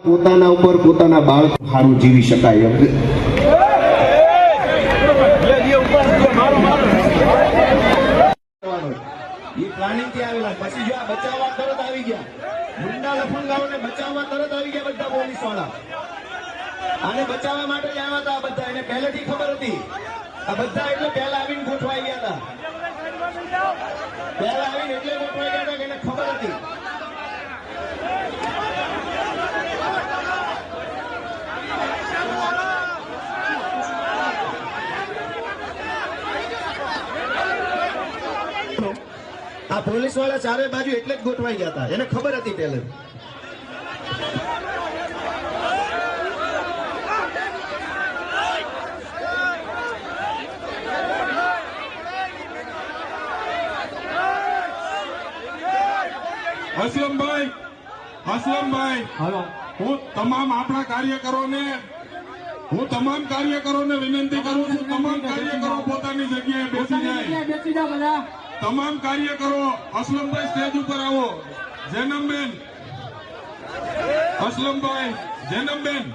પોતાના ઉપર પોતાના બાળકો સારું જીવી શકાય એ પ્લાનિંગ થી આવેલા પછી જો આ બચાવવા તરત આવી ગયા ગુંડા લફંગાઓને બચાવવા તરત આવી ગયા બધા પોલીસ વાળા આને બચાવવા માટે જ આવ્યા હતા બધા એને પહેલેથી ખબર હતી આ બધા એટલે પહેલા આવીને ગોઠવાઈ ગયા હતા પહેલા આવીને એટલે ગોઠવાઈ ગયા હતા કે એને ખબર હતી આ પોલીસ વાળા ચારે બાજુ એટલે જ ગોઠવાઈ ગયા હતા એને ખબર હતી પહેલે અસલમભાઈ હું તમામ આપણા કાર્યકરોને વિનંતી કરું છું તમામ કાર્યકરો પોતાની જગ્યાએ બેસી જાય તમામ કાર્યકરો અસલમભાઈ સ્ટેજ ઉપર આવો જેનમબેન અસલમભાઈ જેનમબેન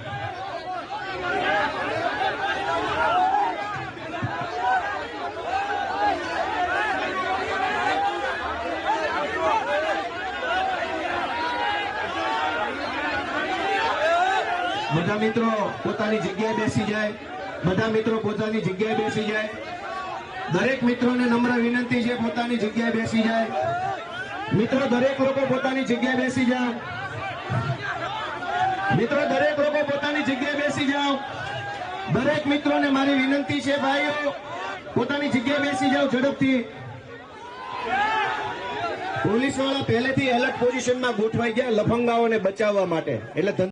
બધા મિત્રો પોતાની જગ્યાએ બેસી જાય બધા મિત્રો પોતાની જગ્યાએ બેસી જાય દરેક મિત્રોને નમ્ર વિનંતી છે પોતાની જગ્યાએ બેસી જાય મિત્રો દરેક લોકો પોતાની જગ્યાએ બેસી જાઓ મિત્રો દરેક લોકો પોતાની જગ્યાએ બેસી જાઓ દરેક મિત્રોને મારી વિનંતી છે ભાઈઓ પોતાની જગ્યાએ બેસી જાઓ ઝડપથી પોલીસ વાળા પહેલેથી એલર્ટ પોઝિશનમાં ગોઠવાઈ ગયા લફંગાઓને બચાવવા માટે એટલે